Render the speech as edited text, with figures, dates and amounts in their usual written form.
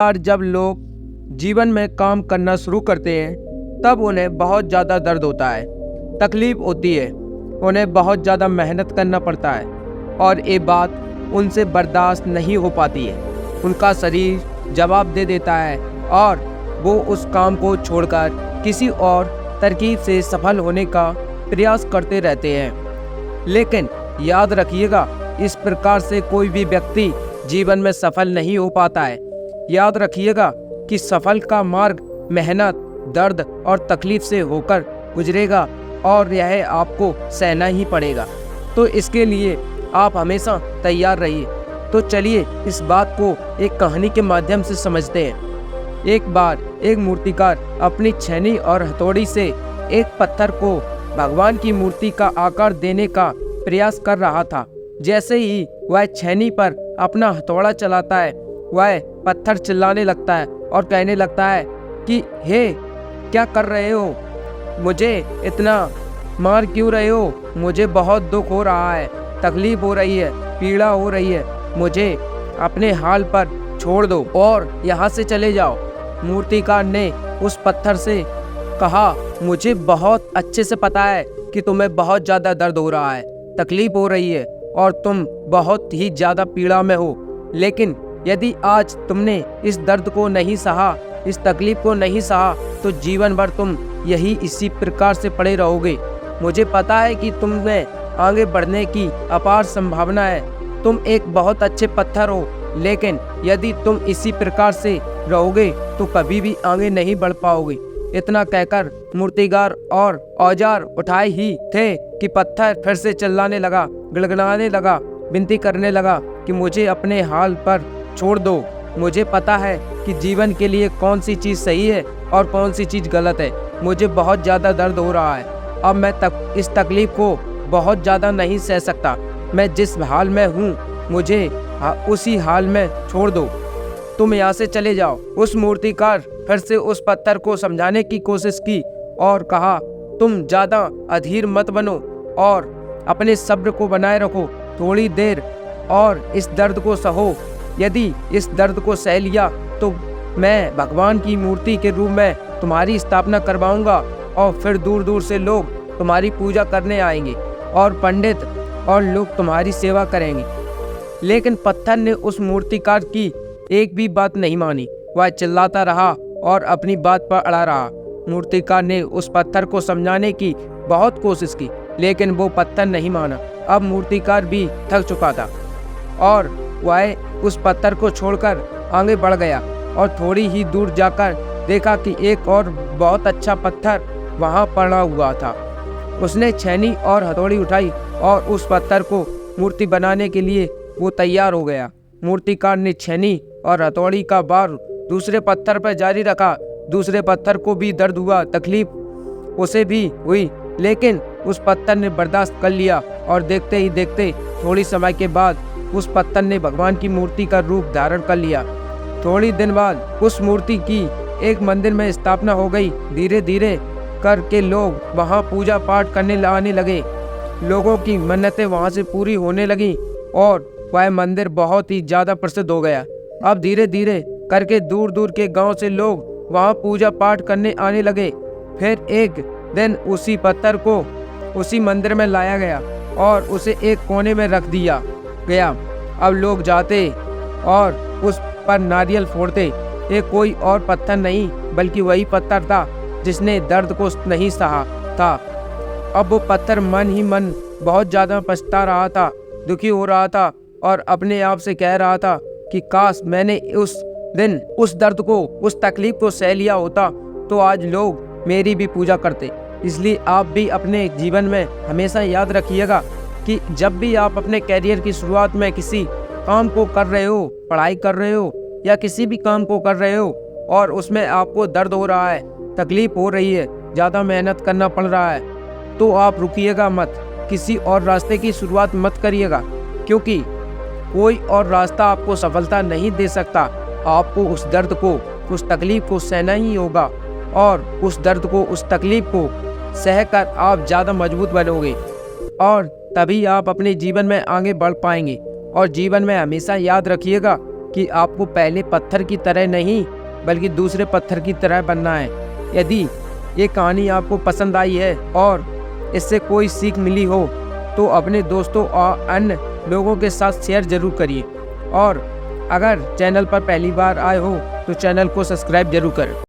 बार जब लोग जीवन में काम करना शुरू करते हैं तब उन्हें बहुत ज़्यादा दर्द होता है, तकलीफ होती है, उन्हें बहुत ज़्यादा मेहनत करना पड़ता है और ये बात उनसे बर्दाश्त नहीं हो पाती है। उनका शरीर जवाब दे देता है और वो उस काम को छोड़कर किसी और तरकीब से सफल होने का प्रयास करते रहते हैं। लेकिन याद रखिएगा, इस प्रकार से कोई भी व्यक्ति जीवन में सफल नहीं हो पाता है। याद रखिएगा कि सफल का मार्ग मेहनत, दर्द और तकलीफ से होकर गुजरेगा और यह आपको सहना ही पड़ेगा। तो इसके लिए आप हमेशा तैयार रहिए। तो चलिए इस बात को एक कहानी के माध्यम से समझते हैं। एक बार एक मूर्तिकार अपनी छेनी और हथौड़ी से एक पत्थर को भगवान की मूर्ति का आकार देने का प्रयास कर रहा था। जैसे ही वह छेनी पर अपना हथौड़ा चलाता है, वह पत्थर चिल्लाने लगता है और कहने लगता है कि हे, क्या कर रहे हो? मुझे इतना मार क्यों रहे हो? मुझे बहुत दुख हो रहा है, तकलीफ हो रही है, पीड़ा हो रही है। मुझे अपने हाल पर छोड़ दो और यहाँ से चले जाओ। मूर्तिकार ने उस पत्थर से कहा, मुझे बहुत अच्छे से पता है कि तुम्हें बहुत ज़्यादा दर्द हो रहा है, तकलीफ हो रही है और तुम बहुत ही ज़्यादा पीड़ा में हो। लेकिन यदि आज तुमने इस दर्द को नहीं सहा, इस तकलीफ को नहीं सहा, तो जीवन भर तुम यही इसी प्रकार से पड़े रहोगे। मुझे पता है कि तुम में आगे बढ़ने की अपार संभावना है। तुम एक बहुत अच्छे पत्थर हो, लेकिन यदि तुम इसी प्रकार से रहोगे तो कभी भी आगे नहीं बढ़ पाओगे। इतना कहकर मूर्तिकार और औजार उठाए ही थे कि पत्थर फिर से चिल्लाने लगा, गिड़गिड़ाने लगा, विनती करने लगा कि मुझे अपने हाल पर छोड़ दो। मुझे पता है कि जीवन के लिए कौन सी चीज़ सही है और कौन सी चीज़ गलत है। मुझे बहुत ज़्यादा दर्द हो रहा है। अब मैं इस तकलीफ़ को बहुत ज़्यादा नहीं सह सकता। मैं जिस हाल में हूँ, मुझे उसी हाल में छोड़ दो। तुम यहाँ से चले जाओ। उस मूर्तिकार फिर से उस पत्थर को समझाने की कोशिश की और कहा, तुम ज़्यादा अधीर मत बनो और अपने सब्र को बनाए रखो। थोड़ी देर और इस दर्द को सहो। यदि इस दर्द को सह लिया तो मैं भगवान की मूर्ति के रूप में तुम्हारी स्थापना करवाऊंगा और फिर दूर दूर से लोग तुम्हारी पूजा करने आएंगे और पंडित और लोग तुम्हारी सेवा करेंगे। लेकिन पत्थर ने उस मूर्तिकार की एक भी बात नहीं मानी। वह चिल्लाता रहा और अपनी बात पर अड़ा रहा। मूर्तिकार ने उस पत्थर को समझाने की बहुत कोशिश की, लेकिन वो पत्थर नहीं माना। अब मूर्तिकार भी थक चुका था और वह उस पत्थर को छोड़कर आगे बढ़ गया और थोड़ी ही दूर जाकर देखा कि एक और बहुत अच्छा पत्थर वहां पड़ा हुआ था। उसने छेनी और हथौड़ी उठाई और उस पत्थर को मूर्ति बनाने के लिए वो तैयार हो गया। मूर्तिकार ने छेनी और हथौड़ी का वार दूसरे पत्थर पर जारी रखा। दूसरे पत्थर को भी दर्द हुआ, तकलीफ उसे भी हुई, लेकिन उस पत्थर ने बर्दाश्त कर लिया और देखते ही देखते थोड़ी समय के बाद उस पत्थर ने भगवान की मूर्ति का रूप धारण कर लिया। थोड़ी दिन बाद उस मूर्ति की एक मंदिर में स्थापना हो गई। धीरे धीरे करके लोग वहां पूजा पाठ करने आने लगे। लोगों की मन्नतें वहां से पूरी होने लगी और वह मंदिर बहुत ही ज़्यादा प्रसिद्ध हो गया। अब धीरे धीरे करके दूर दूर के गांव से लोग वहां पूजा पाठ करने आने लगे। फिर एक दिन उसी पत्थर को उसी मंदिर में लाया गया और उसे एक कोने में रख दिया गया। अब लोग जाते और उस पर नारियल फोड़ते। ये कोई और पत्थर नहीं बल्कि वही पत्थर था जिसने दर्द को नहीं सहा था। अब वो पत्थर मन ही मन बहुत ज़्यादा पछता रहा था, दुखी हो रहा था और अपने आप से कह रहा था कि काश मैंने उस दिन उस दर्द को, उस तकलीफ को सह लिया होता तो आज लोग मेरी भी पूजा करते। इसलिए आप भी अपने जीवन में हमेशा याद रखिएगा कि जब भी आप अपने कैरियर की शुरुआत में किसी काम को कर रहे हो, पढ़ाई कर रहे हो या किसी भी काम को कर रहे हो और उसमें आपको दर्द हो रहा है, तकलीफ हो रही है, ज़्यादा मेहनत करना पड़ रहा है, तो आप रुकिएगा मत, किसी और रास्ते की शुरुआत मत करिएगा, क्योंकि कोई और रास्ता आपको सफलता नहीं दे सकता। आपको उस दर्द को, उस तकलीफ को सहना ही होगा और उस दर्द को, उस तकलीफ को सहकर आप ज़्यादा मजबूत बनोगे और तभी आप अपने जीवन में आगे बढ़ पाएंगे। और जीवन में हमेशा याद रखिएगा कि आपको पहले पत्थर की तरह नहीं बल्कि दूसरे पत्थर की तरह बनना है। यदि ये कहानी आपको पसंद आई है और इससे कोई सीख मिली हो तो अपने दोस्तों और अन्य लोगों के साथ शेयर ज़रूर करिए, और अगर चैनल पर पहली बार आए हो तो चैनल को सब्सक्राइब जरूर करें।